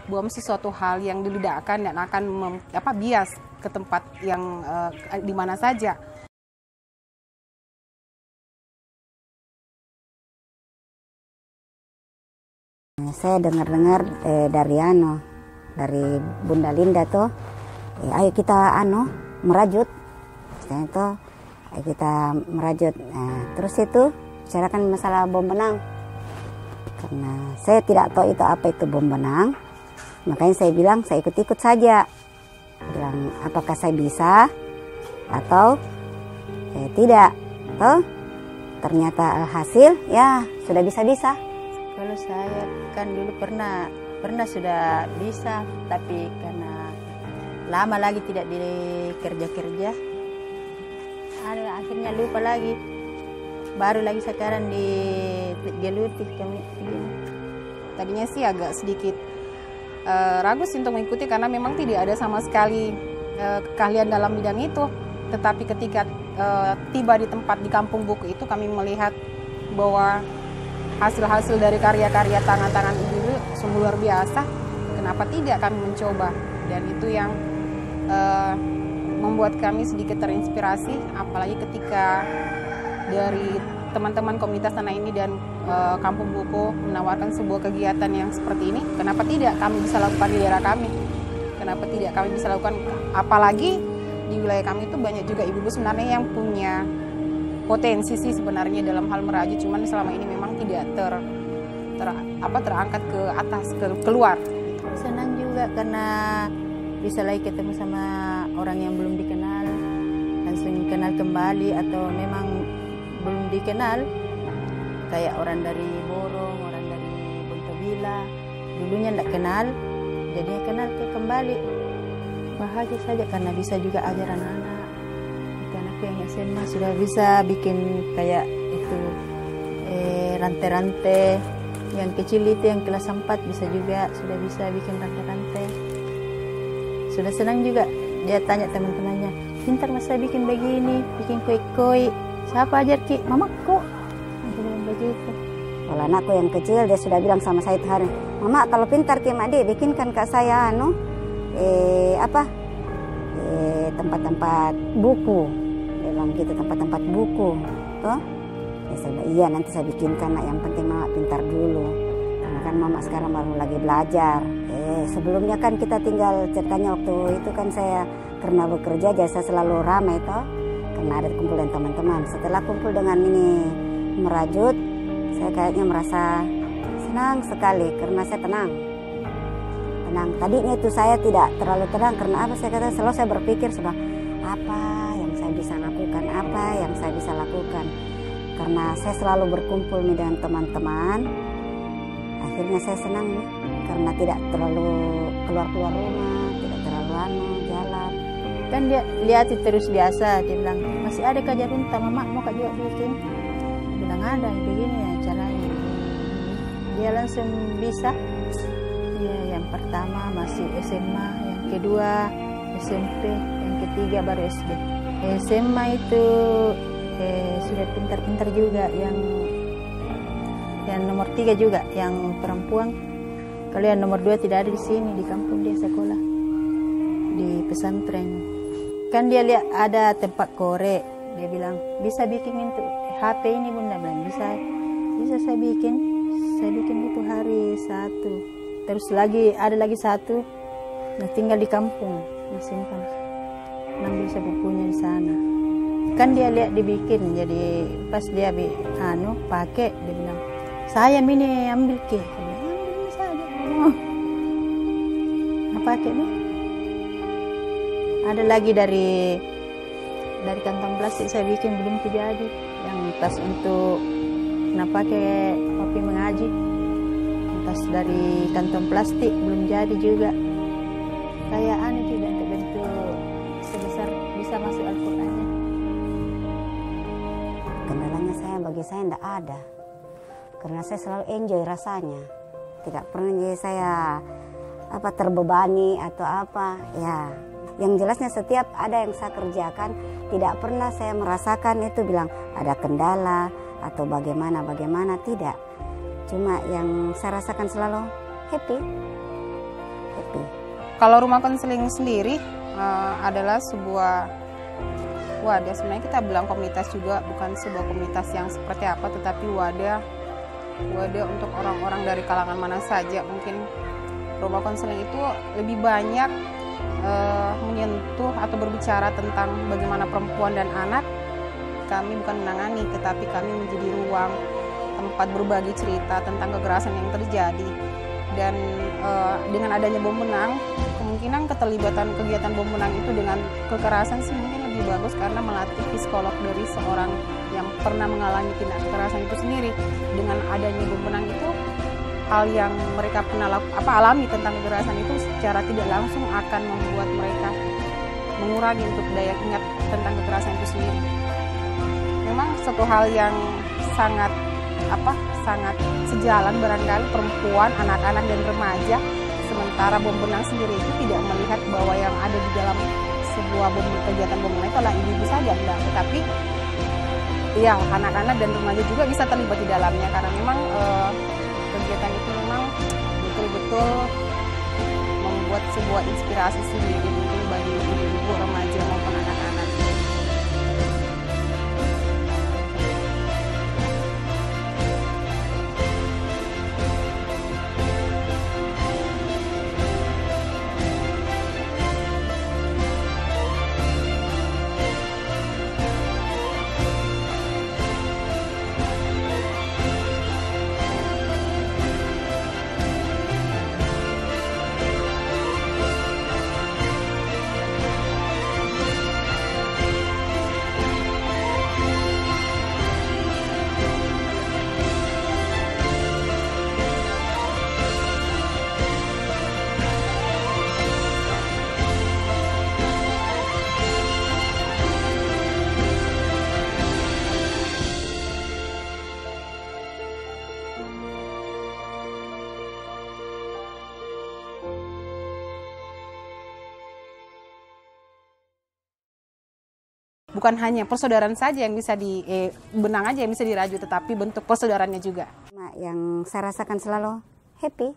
bom sesuatu hal yang diledakkan dan akan bias ke tempat yang di mana saja. Saya dengar-dengar dari Bunda Linda tuh, ayo kita merajut, ayo kita merajut. Nah, terus itu bicarakan masalah bom benang. Karena saya tidak tahu itu apa itu bom benang, makanya saya bilang saya ikut-ikut saja. Bilang apakah saya bisa atau tidak. Toh ternyata hasil ya sudah bisa-bisa. Kalau saya kan dulu pernah sudah bisa, tapi karena lama lagi tidak dikerja-kerja, akhirnya lupa lagi. Baru lagi sekarang digeluti kami begini. Tadinya sih agak sedikit ragu sih untuk mengikuti karena memang tidak ada sama sekali keahlian dalam bidang itu. Tetapi ketika tiba di tempat di kampung buku itu, kami melihat bahwa hasil-hasil dari karya-karya tangan-tangan ibu sungguh luar biasa. Kenapa tidak kami mencoba? Dan itu yang membuat kami sedikit terinspirasi, apalagi ketika dari teman-teman komunitas tanah ini dan kampung buku menawarkan sebuah kegiatan yang seperti ini. Kenapa tidak kami bisa lakukan di daerah kami? Kenapa tidak kami bisa lakukan? Apalagi di wilayah kami itu banyak juga ibu-ibu sebenarnya yang punya potensi sih sebenarnya dalam hal merajut, cuman selama ini memang tidak terangkat ke atas, keluar. Senang juga karena bisa lagi ketemu sama orang yang belum dikenal, langsung kenal kembali, atau memang belum dikenal, kayak orang dari Borong, orang dari Bontobila, dulunya tidak kenal, jadinya kenal kembali. Bahagia saja karena bisa juga ajar anak-anak. Anakku yang SMA sudah bisa bikin kayak itu rantai-rantai. Yang kecil itu yang kelas 4 sudah bisa bikin rantai-rantai. Sudah senang juga. Dia tanya teman-temannya, pintar masa bikin begini, bikin kue-kue. Siapa ajar Ki? Mamaku. Aku bilang begitu. Kalau anakku yang kecil dia sudah bilang sama saya itu hari, Mama kalau pintar Ki Made bikinkan kak saya tempat-tempat buku. Dia bilang gitu, tempat-tempat buku. Tuh. Ya, saya bilang, iya nanti saya bikinkan, nak, yang penting Mama pintar dulu. Karena kan Mama sekarang baru lagi belajar. Sebelumnya kan kita tinggal ceritanya waktu itu kan saya karena bekerja jadi saya selalu ramai toh. Karena ada kumpul dengan teman-teman. Setelah kumpul dengan ini merajut, saya kayaknya merasa senang sekali karena saya tenang. Tadinya itu saya tidak terlalu tenang karena apa, saya kata selalu saya berpikir sudah apa yang saya bisa lakukan, karena saya selalu berkumpul dengan teman-teman. Akhirnya saya senang karena tidak terlalu keluar rumah, tidak terlalu jalan. Kan dia lihat terus biasa, dia bilang masih ada kerja runta, Mama mau kak juga bikin. Dia bilang ada begini ya caranya. Dia langsung bisa. Ya, yang pertama masih SMA, yang kedua SMP, yang ketiga baru SD. SMA itu sudah pintar-pintar juga, yang nomor 3 juga, yang perempuan. Kalau yang nomor 2 tidak ada di sini, di kampung dia sekolah di pesantren. Kan dia lihat ada tempat korek, dia bilang bisa bikin itu HP ini Bunda, bilang bisa saya bikin itu hari 1. Terus ada lagi 1, nah tinggal di kampung, disimpan, ambil sepupunya di sana. Kan dia lihat dibikin, jadi pas dia pakai, dia bilang, saya ini ambil ke, ambil saja, pakai nih. Ada lagi dari kantong plastik saya bikin belum jadi, yang tas untuk pakai kopi mengaji. Tas dari kantong plastik belum jadi juga. Kayak juga untuk bentuk sebesar bisa masuk Al-Qur'annya. Kendalanya bagi saya tidak ada. Karena saya selalu enjoy rasanya. Tidak pernah jadi saya terbebani atau apa. Ya, yang jelasnya setiap ada yang saya kerjakan tidak pernah saya merasakan itu bilang ada kendala atau bagaimana, tidak. Cuma yang saya rasakan selalu happy. happy. Kalau rumah konseling sendiri adalah sebuah wadah, sebenarnya kita bilang komunitas juga, bukan sebuah komunitas yang seperti apa, tetapi wadah untuk orang-orang dari kalangan mana saja. Mungkin rumah konseling itu lebih banyak menyentuh atau berbicara tentang bagaimana perempuan dan anak. Kami bukan menangani, tetapi kami menjadi ruang tempat berbagi cerita tentang kekerasan yang terjadi. Dan dengan adanya Bom Benang, kemungkinan keterlibatan kegiatan Bom Benang itu dengan kekerasan sih mungkin lebih bagus, karena melatih psikolog dari seorang yang pernah mengalami tindak kekerasan itu sendiri. Dengan adanya Bom Benang itu, hal yang mereka pernah alami tentang kekerasan itu secara tidak langsung akan membuat mereka mengurangi untuk daya ingat tentang kekerasan itu sendiri. Memang satu hal yang sangat sejalan barangkali perempuan, anak-anak dan remaja, sementara Bom Benang sendiri itu tidak melihat bahwa yang ada di dalam sebuah kegiatan Bom Benang itu adalah ibu-ibu saja, enggak, tetapi ya anak-anak dan remaja juga bisa terlibat di dalamnya, karena memang kegiatan itu memang betul-betul membuat sebuah inspirasi sendiri mungkin bagi ibu-ibu, remaja maupun anak-anak. Bukan hanya persaudaraan saja yang bisa benang aja yang bisa diraju, tetapi bentuk persaudaraannya juga. Yang saya rasakan selalu happy.